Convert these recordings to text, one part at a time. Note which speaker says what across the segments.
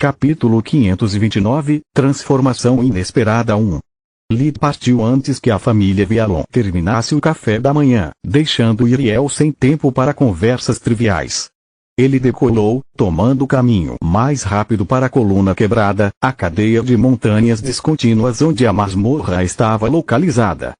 Speaker 1: Capítulo 529, Transformação Inesperada 1. Lee partiu antes que a família Vialon terminasse o café da manhã, deixando Iriel sem tempo para conversas triviais. Ele decolou, tomando o caminho mais rápido para a coluna quebrada, a cadeia de montanhas descontínuas onde a masmorra estava localizada.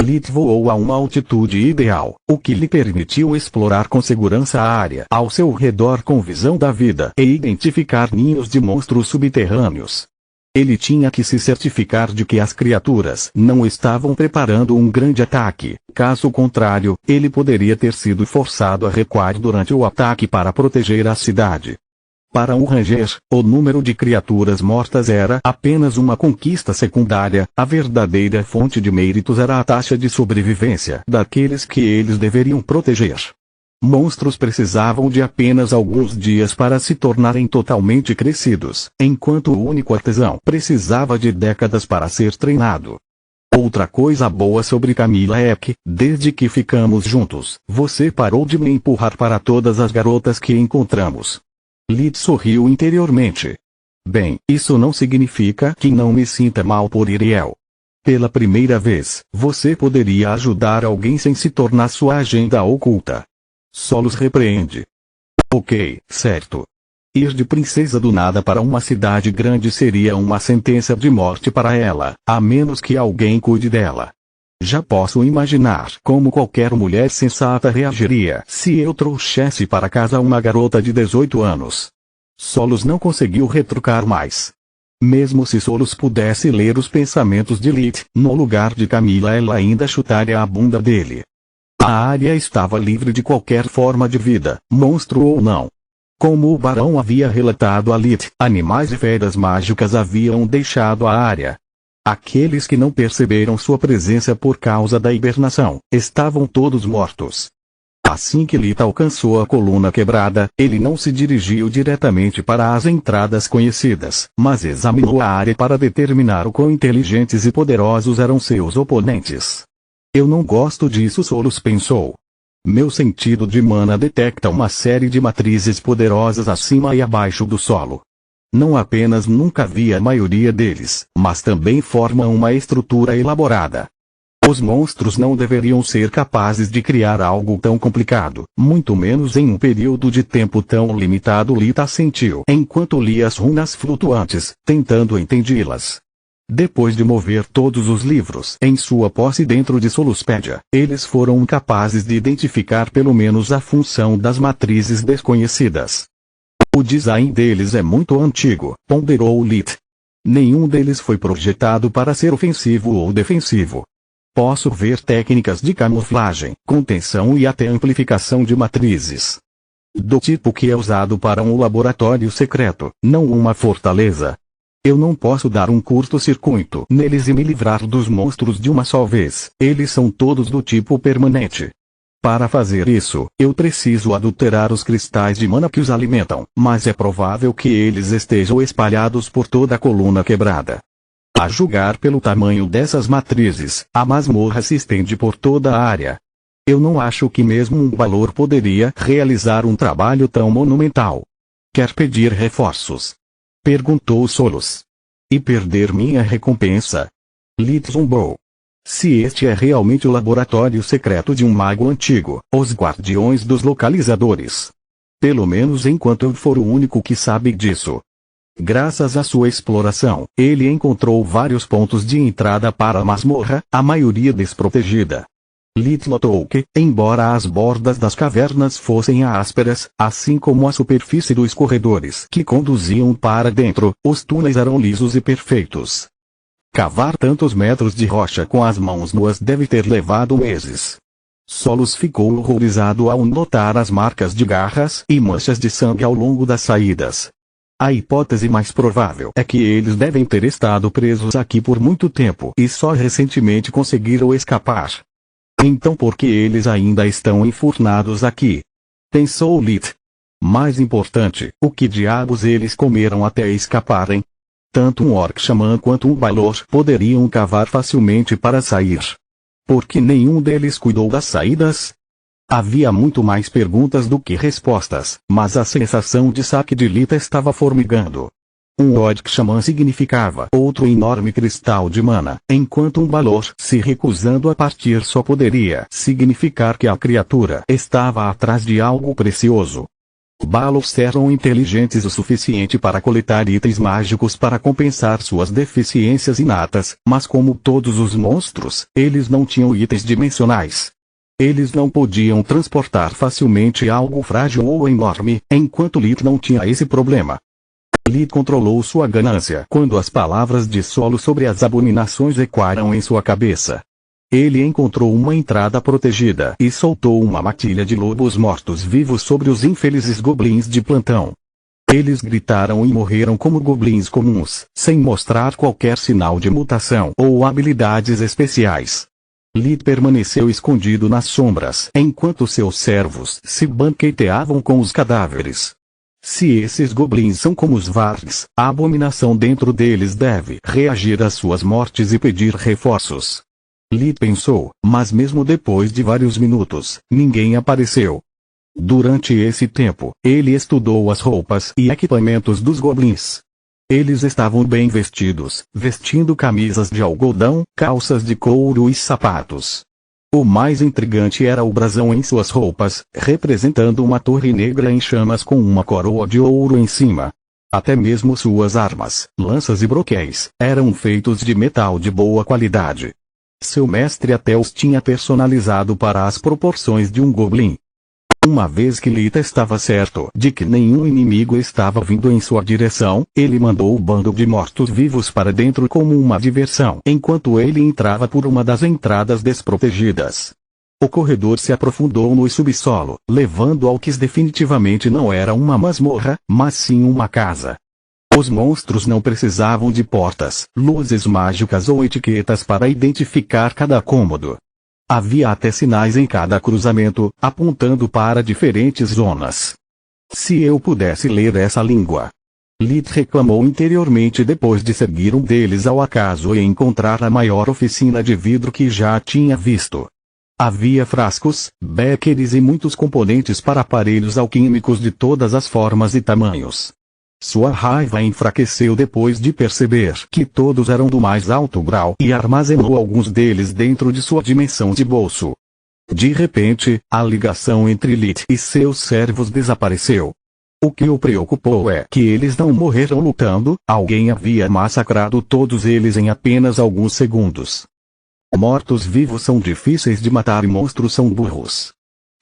Speaker 1: Lee voou a uma altitude ideal, o que lhe permitiu explorar com segurança a área ao seu redor com visão da vida e identificar ninhos de monstros subterrâneos. Ele tinha que se certificar de que as criaturas não estavam preparando um grande ataque, caso contrário, ele poderia ter sido forçado a recuar durante o ataque para proteger a cidade. Para um ranger, o número de criaturas mortas era apenas uma conquista secundária, a verdadeira fonte de méritos era a taxa de sobrevivência daqueles que eles deveriam proteger. Monstros precisavam de apenas alguns dias para se tornarem totalmente crescidos, enquanto o único artesão precisava de décadas para ser treinado. Outra coisa boa sobre Camila é que, desde que ficamos juntos, você parou de me empurrar para todas as garotas que encontramos. Lee sorriu interiormente. Bem, isso não significa que não me sinta mal por Iriel. Pela primeira vez, você poderia ajudar alguém sem se tornar sua agenda oculta. Solos repreende. Ok, certo. Ir de princesa do nada para uma cidade grande seria uma sentença de morte para ela, a menos que alguém cuide dela. Já posso imaginar como qualquer mulher sensata reagiria se eu trouxesse para casa uma garota de 18 anos. Solos não conseguiu retrucar mais. Mesmo se Solos pudesse ler os pensamentos de Lee, no lugar de Camila ela ainda chutaria a bunda dele. A área estava livre de qualquer forma de vida, monstro ou não. Como o barão havia relatado a Lee, animais e feras mágicas haviam deixado a área. Aqueles que não perceberam sua presença por causa da hibernação, estavam todos mortos. Assim que Lee alcançou a coluna quebrada, ele não se dirigiu diretamente para as entradas conhecidas, mas examinou a área para determinar o quão inteligentes e poderosos eram seus oponentes. Eu não gosto disso, Solos pensou. Meu sentido de mana detecta uma série de matrizes poderosas acima e abaixo do solo. Não apenas nunca vi a maioria deles, mas também formam uma estrutura elaborada. Os monstros não deveriam ser capazes de criar algo tão complicado, muito menos em um período de tempo tão limitado. Lita sentiu enquanto lia as runas flutuantes, tentando entendê-las. Depois de mover todos os livros em sua posse dentro de Soluspédia, eles foram capazes de identificar pelo menos a função das matrizes desconhecidas. O design deles é muito antigo, ponderou Lee. Nenhum deles foi projetado para ser ofensivo ou defensivo. Posso ver técnicas de camuflagem, contenção e até amplificação de matrizes. Do tipo que é usado para um laboratório secreto, não uma fortaleza. Eu não posso dar um curto-circuito neles e me livrar dos monstros de uma só vez, eles são todos do tipo permanente. Para fazer isso, eu preciso adulterar os cristais de mana que os alimentam, mas é provável que eles estejam espalhados por toda a coluna quebrada. A julgar pelo tamanho dessas matrizes, a masmorra se estende por toda a área. Eu não acho que mesmo um valor poderia realizar um trabalho tão monumental. Quer pedir reforços? Perguntou Solos. E perder minha recompensa? Lee zumbou. Se este é realmente o laboratório secreto de um mago antigo, os guardiões dos localizadores. Pelo menos enquanto eu for o único que sabe disso. Graças à sua exploração, ele encontrou vários pontos de entrada para a masmorra, a maioria desprotegida. Lee notou que, embora as bordas das cavernas fossem ásperas, assim como a superfície dos corredores que conduziam para dentro, os túneis eram lisos e perfeitos. Cavar tantos metros de rocha com as mãos nuas deve ter levado meses. Solos ficou horrorizado ao notar as marcas de garras e manchas de sangue ao longo das saídas. A hipótese mais provável é que eles devem ter estado presos aqui por muito tempo e só recentemente conseguiram escapar. Então por que eles ainda estão enfurnados aqui? Pensou Lee. Mais importante, o que diabos eles comeram até escaparem? Tanto um orc xamã quanto um balor poderiam cavar facilmente para sair. Por que nenhum deles cuidou das saídas? Havia muito mais perguntas do que respostas, mas a sensação de saque de Lita estava formigando. Um Odic Xamã significava outro enorme cristal de mana, enquanto um Balor se recusando a partir só poderia significar que a criatura estava atrás de algo precioso. Balors eram inteligentes o suficiente para coletar itens mágicos para compensar suas deficiências inatas, mas como todos os monstros, eles não tinham itens dimensionais. Eles não podiam transportar facilmente algo frágil ou enorme, enquanto Lit não tinha esse problema. Lit controlou sua ganância quando as palavras de Solo sobre as abominações ecoaram em sua cabeça. Ele encontrou uma entrada protegida e soltou uma matilha de lobos mortos-vivos sobre os infelizes goblins de plantão. Eles gritaram e morreram como goblins comuns, sem mostrar qualquer sinal de mutação ou habilidades especiais. Lit permaneceu escondido nas sombras enquanto seus servos se banqueteavam com os cadáveres. Se esses goblins são como os Vargs, a abominação dentro deles deve reagir às suas mortes e pedir reforços. Lit pensou, mas mesmo depois de vários minutos, ninguém apareceu. Durante esse tempo, ele estudou as roupas e equipamentos dos goblins. Eles estavam bem vestidos, vestindo camisas de algodão, calças de couro e sapatos. O mais intrigante era o brasão em suas roupas, representando uma torre negra em chamas com uma coroa de ouro em cima. Até mesmo suas armas, lanças e broquéis, eram feitos de metal de boa qualidade. Seu mestre até os tinha personalizado para as proporções de um goblin. Uma vez que Lit estava certo de que nenhum inimigo estava vindo em sua direção, ele mandou o bando de mortos-vivos para dentro como uma diversão, enquanto ele entrava por uma das entradas desprotegidas. O corredor se aprofundou no subsolo, levando ao que definitivamente não era uma masmorra, mas sim uma casa. Os monstros não precisavam de portas, luzes mágicas ou etiquetas para identificar cada cômodo. Havia até sinais em cada cruzamento, apontando para diferentes zonas. Se eu pudesse ler essa língua. Lit reclamou interiormente depois de seguir um deles ao acaso e encontrar a maior oficina de vidro que já tinha visto. Havia frascos, beckers e muitos componentes para aparelhos alquímicos de todas as formas e tamanhos. Sua raiva enfraqueceu depois de perceber que todos eram do mais alto grau e armazenou alguns deles dentro de sua dimensão de bolso. De repente, a ligação entre Lit e seus servos desapareceu. O que o preocupou é que eles não morreram lutando, alguém havia massacrado todos eles em apenas alguns segundos. Mortos-vivos são difíceis de matar e monstros são burros.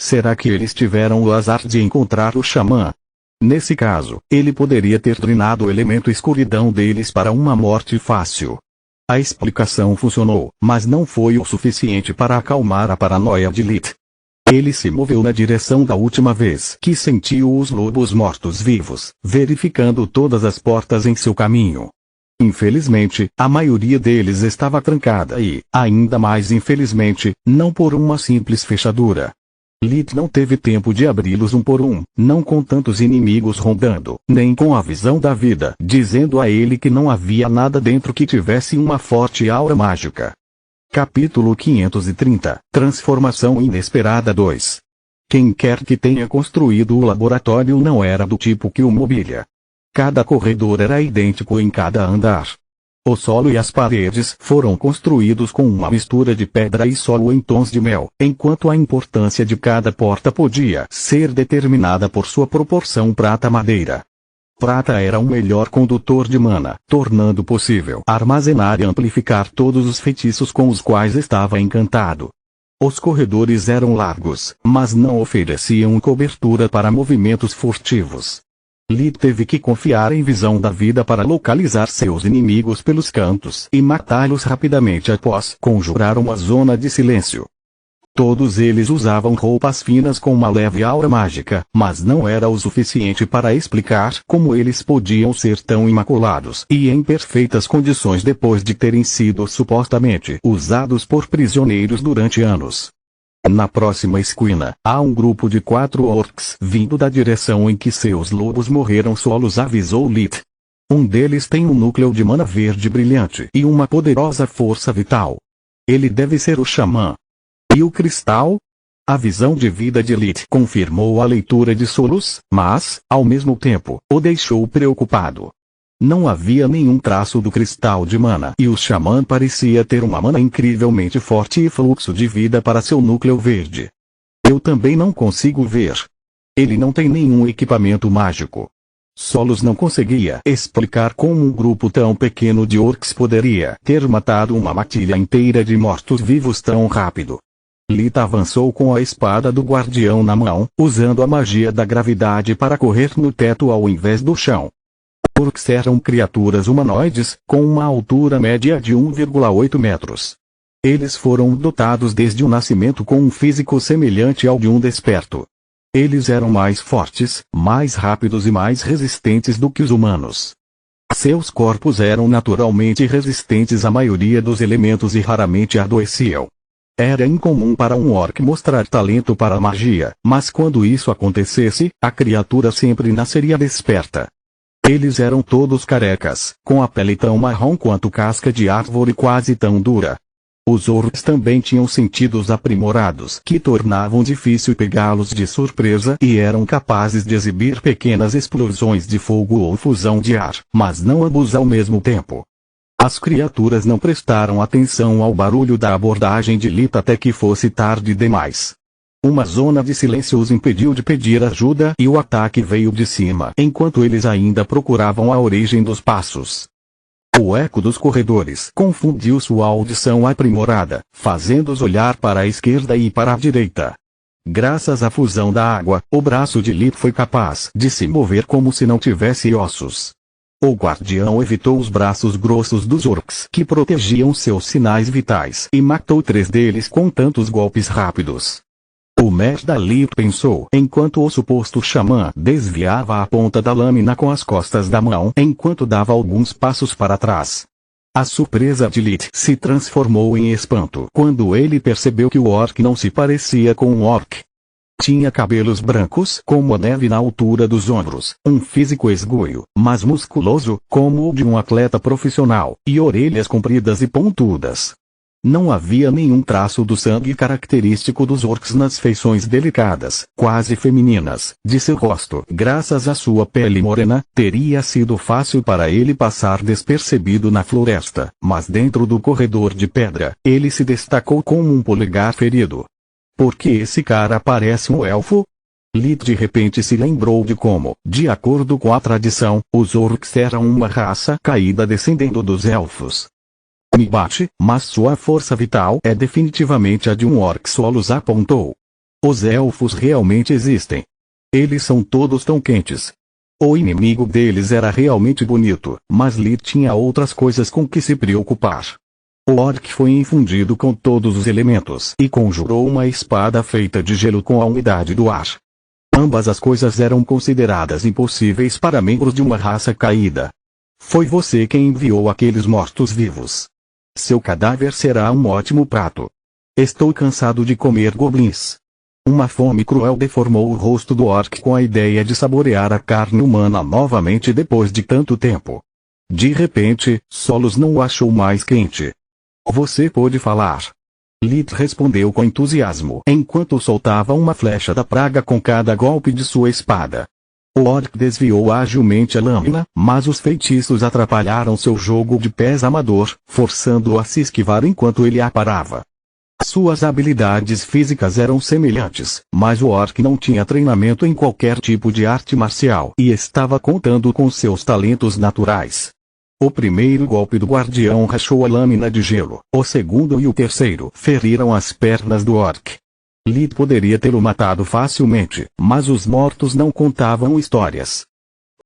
Speaker 1: Será que eles tiveram o azar de encontrar o xamã? Nesse caso, ele poderia ter drenado o elemento escuridão deles para uma morte fácil. A explicação funcionou, mas não foi o suficiente para acalmar a paranoia de Lit. Ele se moveu na direção da última vez que sentiu os lobos mortos-vivos, verificando todas as portas em seu caminho. Infelizmente, a maioria deles estava trancada e, ainda mais infelizmente, não por uma simples fechadura. Lit não teve tempo de abri-los um por um, não com tantos inimigos rondando, nem com a visão da vida dizendo a ele que não havia nada dentro que tivesse uma forte aura mágica. Capítulo 530 – Transformação Inesperada 2. Quem quer que tenha construído o laboratório não era do tipo que o mobília. Cada corredor era idêntico em cada andar. O solo e as paredes foram construídos com uma mistura de pedra e solo em tons de mel, enquanto a importância de cada porta podia ser determinada por sua proporção prata-madeira. Prata era um melhor condutor de mana, tornando possível armazenar e amplificar todos os feitiços com os quais estava encantado. Os corredores eram largos, mas não ofereciam cobertura para movimentos furtivos. Lit teve que confiar em visão da vida para localizar seus inimigos pelos cantos e matá-los rapidamente após conjurar uma zona de silêncio. Todos eles usavam roupas finas com uma leve aura mágica, mas não era o suficiente para explicar como eles podiam ser tão imaculados e em perfeitas condições depois de terem sido supostamente usados por prisioneiros durante anos. Na próxima esquina, há um grupo de 4 orcs vindo da direção em que seus lobos morreram solos, avisou Lit. Um deles tem um núcleo de mana verde brilhante e uma poderosa força vital. Ele deve ser o xamã. E o cristal? A visão de vida de Lit confirmou a leitura de Solos, mas, ao mesmo tempo, o deixou preocupado. Não havia nenhum traço do cristal de mana e o xamã parecia ter uma mana incrivelmente forte e fluxo de vida para seu núcleo verde. Eu também não consigo ver. Ele não tem nenhum equipamento mágico. Solos não conseguia explicar como um grupo tão pequeno de orcs poderia ter matado uma matilha inteira de mortos-vivos tão rápido. Lita avançou com a espada do guardião na mão, usando a magia da gravidade para correr no teto ao invés do chão. Orcs eram criaturas humanoides, com uma altura média de 1,8 metros. Eles foram dotados desde o nascimento com um físico semelhante ao de um desperto. Eles eram mais fortes, mais rápidos e mais resistentes do que os humanos. Seus corpos eram naturalmente resistentes à maioria dos elementos e raramente adoeciam. Era incomum para um orc mostrar talento para a magia, mas quando isso acontecesse, a criatura sempre nasceria desperta. Eles eram todos carecas, com a pele tão marrom quanto casca de árvore quase tão dura. Os orcs também tinham sentidos aprimorados que tornavam difícil pegá-los de surpresa e eram capazes de exibir pequenas explosões de fogo ou fusão de ar, mas não ambos ao mesmo tempo. As criaturas não prestaram atenção ao barulho da abordagem de Lita até que fosse tarde demais. Uma zona de silêncio os impediu de pedir ajuda e o ataque veio de cima enquanto eles ainda procuravam a origem dos passos. O eco dos corredores confundiu sua audição aprimorada, fazendo-os olhar para a esquerda e para a direita. Graças à fusão da água, o braço de Lita foi capaz de se mover como se não tivesse ossos. O guardião evitou os braços grossos dos orcs que protegiam seus sinais vitais e matou 3 deles com tantos golpes rápidos. O merda Lita pensou enquanto o suposto xamã desviava a ponta da lâmina com as costas da mão enquanto dava alguns passos para trás. A surpresa de Lita se transformou em espanto quando ele percebeu que o orc não se parecia com um orc. Tinha cabelos brancos como a neve na altura dos ombros, um físico esguio, mas musculoso, como o de um atleta profissional, e orelhas compridas e pontudas. Não havia nenhum traço do sangue característico dos orcs nas feições delicadas, quase femininas, de seu rosto. Graças à sua pele morena, teria sido fácil para ele passar despercebido na floresta, mas dentro do corredor de pedra, ele se destacou como um polegar ferido. Por que esse cara parece um elfo? Lita de repente se lembrou de como, de acordo com a tradição, os orcs eram uma raça caída descendendo dos elfos. Me bate, mas sua força vital é definitivamente a de um orc. Solos apontou. Os elfos realmente existem. Eles são todos tão quentes. O inimigo deles era realmente bonito, mas Lita tinha outras coisas com que se preocupar. O orc foi infundido com todos os elementos e conjurou uma espada feita de gelo com a umidade do ar. Ambas as coisas eram consideradas impossíveis para membros de uma raça caída. Foi você quem enviou aqueles mortos-vivos. Seu cadáver será um ótimo prato. Estou cansado de comer goblins. Uma fome cruel deformou o rosto do orc com a ideia de saborear a carne humana novamente depois de tanto tempo. De repente, Solos não o achou mais quente. Você pode falar. Lita respondeu com entusiasmo enquanto soltava uma flecha da praga com cada golpe de sua espada. O orc desviou agilmente a lâmina, mas os feitiços atrapalharam seu jogo de pés amador, forçando-o a se esquivar enquanto ele a parava. Suas habilidades físicas eram semelhantes, mas o orc não tinha treinamento em qualquer tipo de arte marcial e estava contando com seus talentos naturais. O primeiro golpe do guardião rachou a lâmina de gelo, o segundo e o terceiro feriram as pernas do orc. Lita poderia tê-lo matado facilmente, mas os mortos não contavam histórias.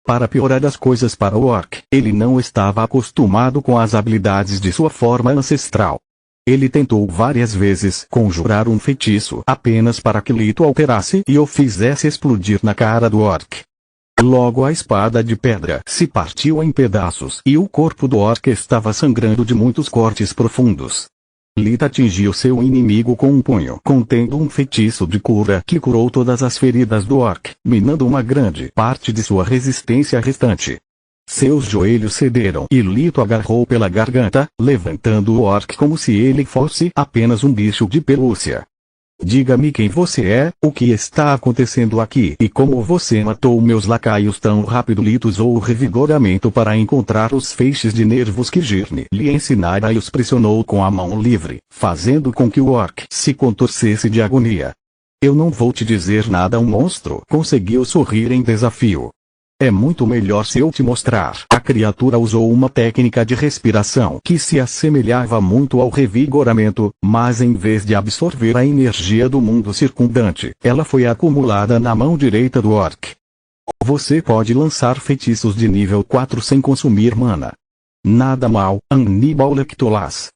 Speaker 1: Para piorar as coisas para o orc, ele não estava acostumado com as habilidades de sua forma ancestral. Ele tentou várias vezes conjurar um feitiço apenas para que Lita o alterasse e o fizesse explodir na cara do orc. Logo a espada de pedra se partiu em pedaços e o corpo do orc estava sangrando de muitos cortes profundos. Lita atingiu seu inimigo com um punho contendo um feitiço de cura que curou todas as feridas do orc, minando uma grande parte de sua resistência restante. Seus joelhos cederam e Lita agarrou pela garganta, levantando o orc como se ele fosse apenas um bicho de pelúcia. Diga-me quem você é, o que está acontecendo aqui e como você matou meus lacaios tão rápido. Lit usou o revigoramento para encontrar os feixes de nervos que Girne lhe ensinara e os pressionou com a mão livre, fazendo com que o orc se contorcesse de agonia. Eu não vou te dizer nada. Um monstro conseguiu sorrir em desafio. É muito melhor se eu te mostrar. A criatura usou uma técnica de respiração que se assemelhava muito ao revigoramento, mas em vez de absorver a energia do mundo circundante, ela foi acumulada na mão direita do orc. Você pode lançar feitiços de nível 4 sem consumir mana. Nada mal, Aníbal Lectolas.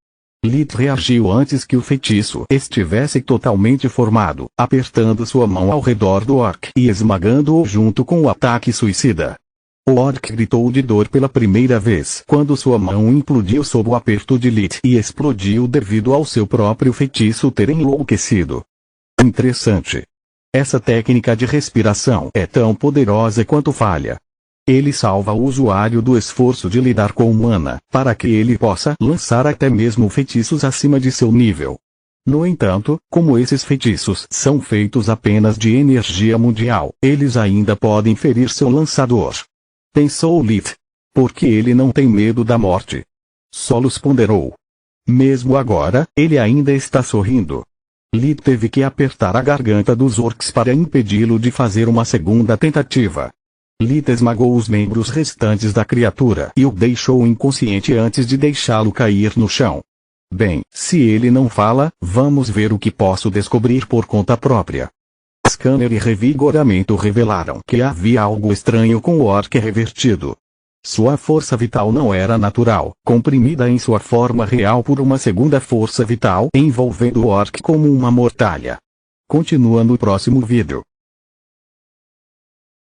Speaker 1: Lit reagiu antes que o feitiço estivesse totalmente formado, apertando sua mão ao redor do orc e esmagando-o junto com o ataque suicida. O orc gritou de dor pela primeira vez quando sua mão implodiu sob o aperto de Lit e explodiu devido ao seu próprio feitiço ter enlouquecido. Interessante. Essa técnica de respiração é tão poderosa quanto falha. Ele salva o usuário do esforço de lidar com mana, para que ele possa lançar até mesmo feitiços acima de seu nível. No entanto, como esses feitiços são feitos apenas de energia mundial, eles ainda podem ferir seu lançador. Pensou Lit. Porque ele não tem medo da morte. Solos ponderou. Mesmo agora, ele ainda está sorrindo. Lit teve que apertar a garganta dos orcs para impedi-lo de fazer uma segunda tentativa. Lit esmagou os membros restantes da criatura e o deixou inconsciente antes de deixá-lo cair no chão. Bem, se ele não fala, vamos ver o que posso descobrir por conta própria. Scanner e revigoramento revelaram que havia algo estranho com o orc revertido. Sua força vital não era natural, comprimida em sua forma real por uma segunda força vital envolvendo o orc como uma mortalha. Continua no próximo vídeo.